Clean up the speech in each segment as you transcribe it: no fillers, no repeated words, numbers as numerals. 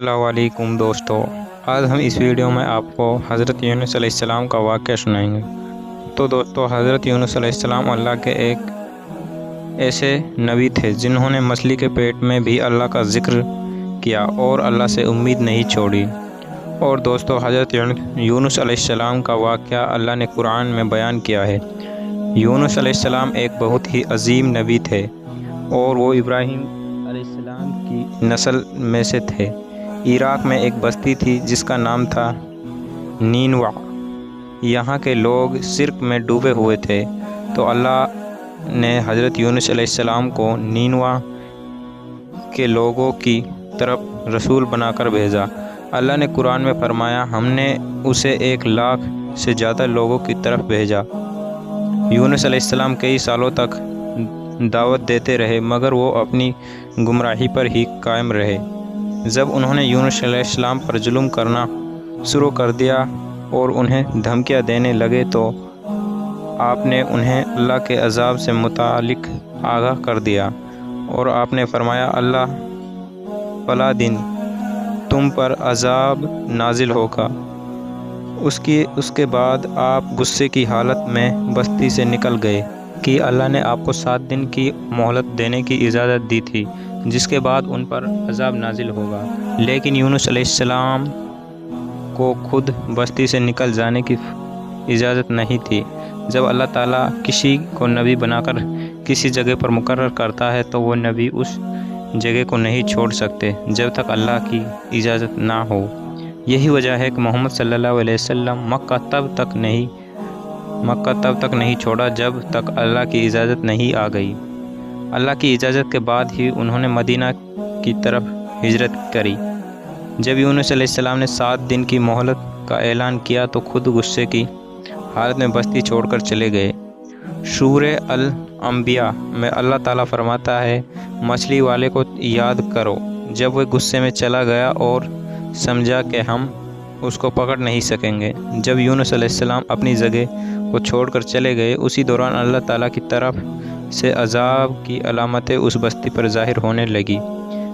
السلام علیکم دوستو، آج ہم اس ویڈیو میں آپ کو حضرت یونس علیہ السلام کا واقعہ سنائیں گے۔ تو دوستو، حضرت یونس علیہ السلام اللہ کے ایک ایسے نبی تھے جنہوں نے مچھلی کے پیٹ میں بھی اللہ کا ذکر کیا اور اللہ سے امید نہیں چھوڑی۔ اور دوستو، حضرت یونس علیہ السلام کا واقعہ اللہ نے قرآن میں بیان کیا ہے۔ یونس علیہ السلام ایک بہت ہی عظیم نبی تھے اور وہ ابراہیم علیہ السلام کی نسل میں سے تھے۔ عراق میں ایک بستی تھی جس کا نام تھا نینوا۔ یہاں کے لوگ شرک میں ڈوبے ہوئے تھے، تو اللہ نے حضرت یونس علیہ السلام کو نینوا کے لوگوں کی طرف رسول بنا کر بھیجا۔ اللہ نے قرآن میں فرمایا، ہم نے اسے 1,00,000 سے زیادہ لوگوں کی طرف بھیجا۔ یونس علیہ السلام کئی سالوں تک دعوت دیتے رہے، مگر وہ اپنی گمراہی پر ہی قائم رہے۔ جب انہوں نے یونس علیہ السلام پر ظلم کرنا شروع کر دیا اور انہیں دھمکیاں دینے لگے، تو آپ نے انہیں اللہ کے عذاب سے متعلق آگاہ کر دیا اور آپ نے فرمایا، اللہ فلاں دن تم پر عذاب نازل ہوگا۔ اس کے بعد آپ غصے کی حالت میں بستی سے نکل گئے کہ اللہ نے آپ کو 7 دن کی مہلت دینے کی اجازت دی تھی، جس کے بعد ان پر عذاب نازل ہوگا۔ لیکن یونس علیہ السلام کو خود بستی سے نکل جانے کی اجازت نہیں تھی۔ جب اللہ تعالیٰ کسی کو نبی بنا کر کسی جگہ پر مقرر کرتا ہے تو وہ نبی اس جگہ کو نہیں چھوڑ سکتے جب تک اللہ کی اجازت نہ ہو۔ یہی وجہ ہے کہ محمد صلی اللہ علیہ وسلم مکہ تب تک نہیں چھوڑا جب تک اللہ کی اجازت نہیں آ گئی۔ اللہ کی اجازت کے بعد ہی انہوں نے مدینہ کی طرف ہجرت کری۔ جب یونس علیہ السلام نے 7 دن کی مہلت کا اعلان کیا تو خود غصے کی حالت میں بستی چھوڑ کر چلے گئے۔ سورہ الانبیاء میں اللہ تعالیٰ فرماتا ہے، مچھلی والے کو یاد کرو جب وہ غصے میں چلا گیا اور سمجھا کہ ہم اس کو پکڑ نہیں سکیں گے۔ جب یونس علیہ السلام اپنی جگہ کو چھوڑ کر چلے گئے، اسی دوران اللہ تعالیٰ کی طرف سے عذاب کی علامتیں اس بستی پر ظاہر ہونے لگی۔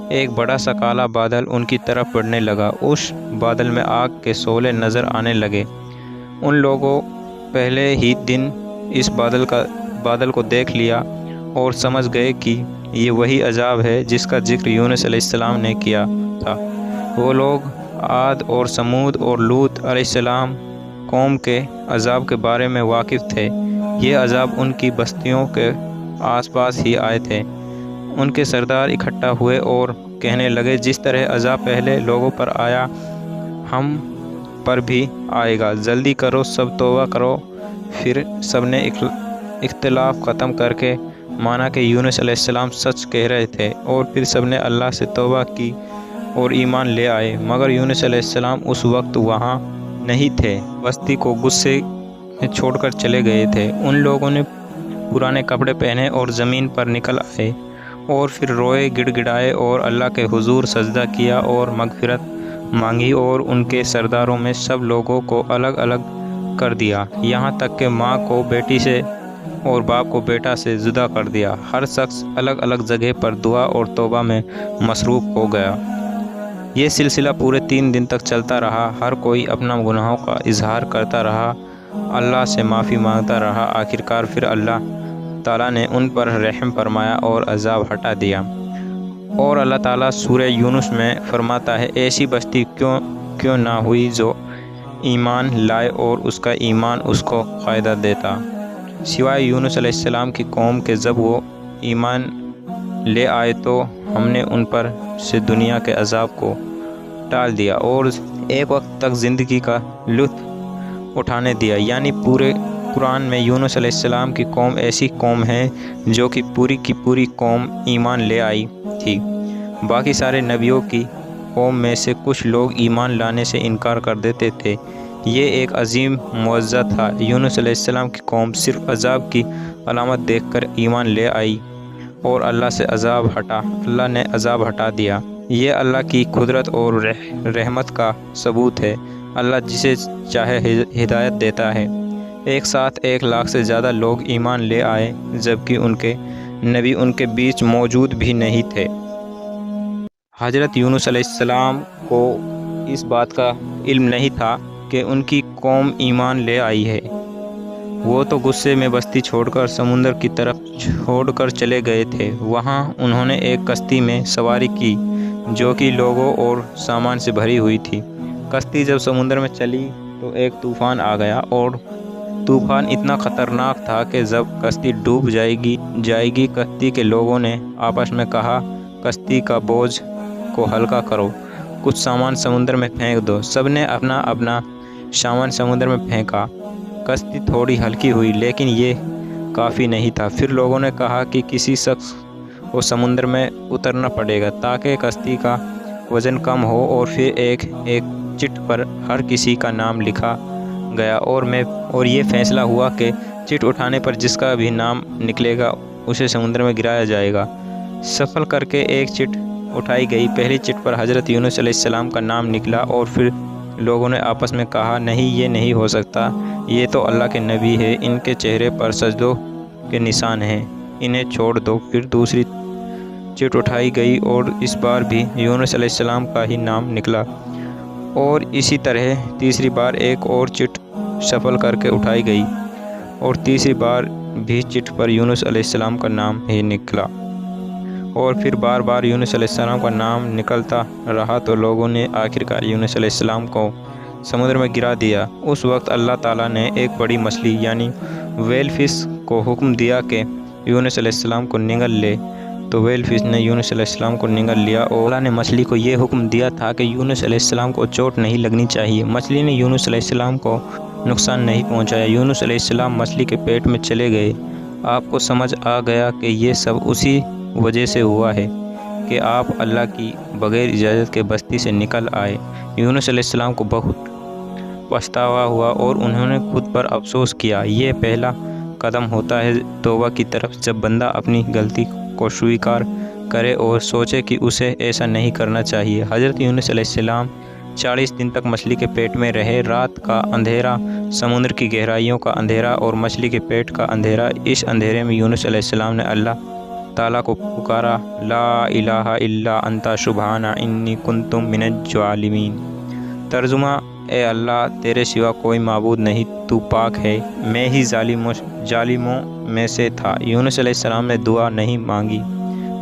ایک بڑا سا کالا بادل ان کی طرف بڑھنے لگا۔ اس بادل میں آگ کے شعلے نظر آنے لگے۔ ان لوگوں پہلے ہی دن اس بادل کو دیکھ لیا اور سمجھ گئے کہ یہ وہی عذاب ہے جس کا ذکر یونس علیہ السلام نے کیا تھا۔ وہ لوگ عاد اور سمود اور لوط علیہ السلام قوم کے عذاب کے بارے میں واقف تھے۔ یہ عذاب ان کی بستیوں کے آس پاس ہی آئے تھے۔ ان کے سردار اکٹھا ہوئے اور کہنے لگے، جس طرح عذاب پہلے لوگوں پر آیا ہم پر بھی آئے گا، جلدی کرو، سب توبہ کرو۔ پھر سب نے اختلاف ختم کر کے مانا کہ یونس علیہ السلام سچ کہہ رہے تھے، اور پھر سب نے اللہ سے توبہ کی اور ایمان لے آئے۔ مگر یونس علیہ السلام اس وقت وہاں نہیں تھے، بستی کو غصے میں چھوڑ کر چلے گئے تھے۔ ان لوگوں نے پرانے کپڑے پہنے اور زمین پر نکل آئے اور پھر روئے، گڑ گڑائے اور اللہ کے حضور سجدہ کیا اور مغفرت مانگی، اور ان کے سرداروں میں سب لوگوں کو الگ الگ کر دیا، یہاں تک کہ ماں کو بیٹی سے اور باپ کو بیٹا سے جدا کر دیا۔ ہر شخص الگ الگ جگہ پر دعا اور توبہ میں مصروف ہو گیا۔ یہ سلسلہ پورے 3 دن تک چلتا رہا۔ ہر کوئی اپنا گناہوں کا اظہار کرتا رہا، اللہ سے معافی مانگتا رہا۔ آخرکار پھر اللہ تعالیٰ نے ان پر رحم فرمایا اور عذاب ہٹا دیا۔ اور اللہ تعالیٰ سورہ یونس میں فرماتا ہے، ایسی بستی کیوں نہ ہوئی جو ایمان لائے اور اس کا ایمان اس کو فائدہ دیتا، سوائے یونس علیہ السلام کی قوم کے۔ جب وہ ایمان لے آئے تو ہم نے ان پر سے دنیا کے عذاب کو ٹال دیا اور ایک وقت تک زندگی کا لطف اٹھانے دیا۔ یعنی پورے قرآن میں یونس علیہ السلام کی قوم ایسی قوم ہے جو کہ پوری کی پوری قوم ایمان لے آئی تھی۔ باقی سارے نبیوں کی قوم میں سے کچھ لوگ ایمان لانے سے انکار کر دیتے تھے۔ یہ ایک عظیم معجزہ تھا۔ یونس علیہ السلام کی قوم صرف عذاب کی علامت دیکھ کر ایمان لے آئی اور اللہ نے عذاب ہٹا دیا۔ یہ اللہ کی قدرت اور رحمت کا ثبوت ہے۔ اللہ جسے چاہے ہدایت دیتا ہے۔ ایک ساتھ 1,00,000 سے زیادہ لوگ ایمان لے آئے، جبکہ ان کے نبی ان کے بیچ موجود بھی نہیں تھے۔ حضرت یونس علیہ السلام کو اس بات کا علم نہیں تھا کہ ان کی قوم ایمان لے آئی ہے۔ وہ تو غصے میں بستی چھوڑ کر سمندر کی طرف چھوڑ کر چلے گئے تھے۔ وہاں انہوں نے ایک کشتی میں سواری کی جو کہ لوگوں اور سامان سے بھری ہوئی تھی۔ کشتی جب سمندر میں چلی تو ایک طوفان آ گیا، اور طوفان اتنا خطرناک تھا کہ جب کشتی ڈوب جائے گی کشتی کے لوگوں نے آپس میں کہا، کشتی کا بوجھ کو ہلکا کرو، کچھ سامان سمندر میں پھینک دو۔ سب نے اپنا اپنا سامان سمندر میں پھینکا۔ کشتی تھوڑی ہلکی ہوئی، لیکن یہ کافی نہیں تھا۔ پھر لوگوں نے کہا کہ کسی شخص کو سمندر میں اترنا پڑے گا تاکہ کشتی کا وزن کم ہو، اور پھر ایک ایک چٹ پر ہر کسی کا نام لکھا گیا، اور یہ فیصلہ ہوا کہ چٹ اٹھانے پر جس کا بھی نام نکلے گا اسے سمندر میں گرایا جائے گا۔ سفل کر کے ایک چٹ اٹھائی گئی۔ پہلی چٹ پر حضرت یونس علیہ السلام کا نام نکلا، اور پھر لوگوں نے آپس میں کہا، نہیں، یہ نہیں ہو سکتا، یہ تو اللہ کے نبی ہے، ان کے چہرے پر سجدوں کے نشان ہیں، انہیں چھوڑ دو۔ پھر دوسری چٹ اٹھائی گئی، اور اس بار بھی یونس علیہ السلام کا ہی نام نکلا، اور اسی طرح تیسری بار ایک اور چٹ سفل کر کے اٹھائی گئی، اور تیسری بار بھی چٹ پر یونس علیہ السلام کا نام ہی نکلا، اور پھر بار بار یونس علیہ السلام کا نام نکلتا رہا، تو لوگوں نے آخرکار یونس علیہ السلام کو سمندر میں گرا دیا۔ اس وقت اللہ تعالیٰ نے ایک بڑی مچھلی یعنی ویل فش کو حکم دیا کہ یونس علیہ السلام کو نگل لے، تو ویل فش نے یونس علیہ السلام کو نگل لیا، اور اللہ نے مچھلی کو یہ حکم دیا تھا کہ یونس علیہ السلام کو چوٹ نہیں لگنی چاہیے۔ مچھلی نے یونس علیہ السلام کو نقصان نہیں پہنچایا۔ یونس علیہ السلام مچھلی کے پیٹ میں چلے گئے۔ آپ کو سمجھ آ گیا کہ یہ سب اسی وجہ سے ہوا ہے کہ آپ اللہ کی بغیر اجازت کے بستی سے نکل آئے۔ یونس علیہ السلام کو بہت پچھتاوا ہوا، اور انہوں نے خود پر افسوس کیا۔ یہ پہلا قدم ہوتا ہے توبہ کی طرف، جب بندہ اپنی غلطی کو سویکار کرے اور سوچے کہ اسے ایسا نہیں کرنا چاہیے۔ حضرت یونس علیہ السلام 40 دن تک مچھلی کے پیٹ میں رہے۔ رات کا اندھیرا، سمندر کی گہرائیوں کا اندھیرا اور مچھلی کے پیٹ کا اندھیرا، اس اندھیرے میں یونس علیہ السلام نے اللہ تعالیٰ کو پکارا، لا الہ الا انت سبحانک انی کنت من الظالمین۔ ترجمہ: اے اللہ، تیرے سوا کوئی معبود نہیں، تو پاک ہے، میں ہی ظالموں میں سے تھا۔ یونس علیہ السلام نے دعا نہیں مانگی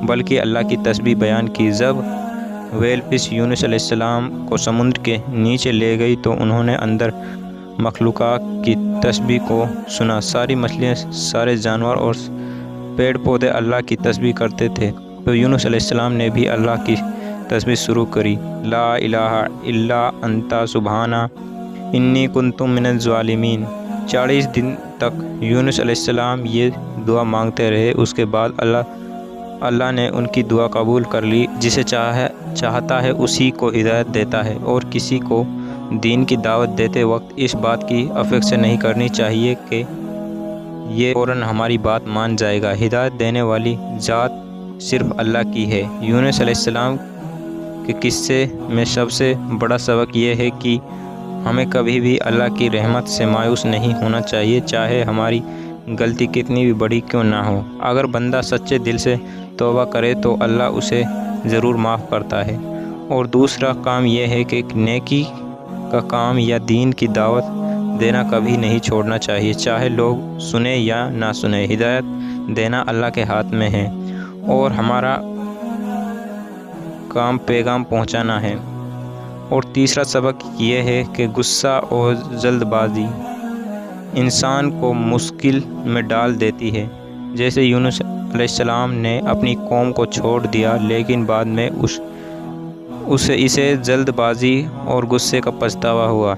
بلکہ اللہ کی تسبیح بیان کی۔ جب ویل فش یونس علیہ السلام کو سمندر کے نیچے لے گئی تو انہوں نے اندر مخلوقات کی تسبیح کو سنا۔ ساری مچھلیاں، سارے جانور اور پیڑ پودے اللہ کی تسبیح کرتے تھے، تو یونس علیہ السلام نے بھی اللہ کی تسبیح شروع کری، لا الہ الا انت سبحانک انی کنت من الظالمین۔ 40 دن تک یونس علیہ السلام یہ دعا مانگتے رہے۔ اس کے بعد اللہ نے ان کی دعا قبول کر لی۔ جسے چاہتا ہے اسی کو ہدایت دیتا ہے، اور کسی کو دین کی دعوت دیتے وقت اس بات کی اپیکشا نہیں کرنی چاہیے کہ یہ فوراً ہماری بات مان جائے گا۔ ہدایت دینے والی ذات صرف اللہ کی ہے۔ یونس علیہ السلام کے قصے میں سب سے بڑا سبق یہ ہے کہ ہمیں کبھی بھی اللہ کی رحمت سے مایوس نہیں ہونا چاہیے، چاہے ہماری غلطی کتنی بھی بڑی کیوں نہ ہو۔ اگر بندہ سچے دل سے توبہ کرے تو اللہ اسے ضرور معاف کرتا ہے۔ اور دوسرا کام یہ ہے کہ نیکی کا کام یا دین کی دعوت دینا کبھی نہیں چھوڑنا چاہیے، چاہے لوگ سنیں یا نہ سنیں۔ ہدایت دینا اللہ کے ہاتھ میں ہے، اور ہمارا کام پیغام پہنچانا ہے۔ اور تیسرا سبق یہ ہے کہ غصہ اور جلد بازی انسان کو مشکل میں ڈال دیتی ہے۔ جیسے یونس علیہ السلام نے اپنی قوم کو چھوڑ دیا، لیکن بعد میں اسے جلد بازی اور غصے کا پچھتاوا ہوا۔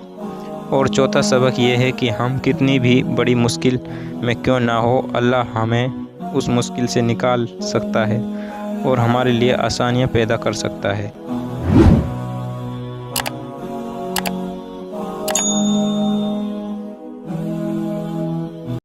اور چوتھا سبق یہ ہے کہ ہم کتنی بھی بڑی مشکل میں کیوں نہ ہو، اللہ ہمیں اس مشکل سے نکال سکتا ہے اور ہمارے لیے آسانیاں پیدا کر سکتا ہے۔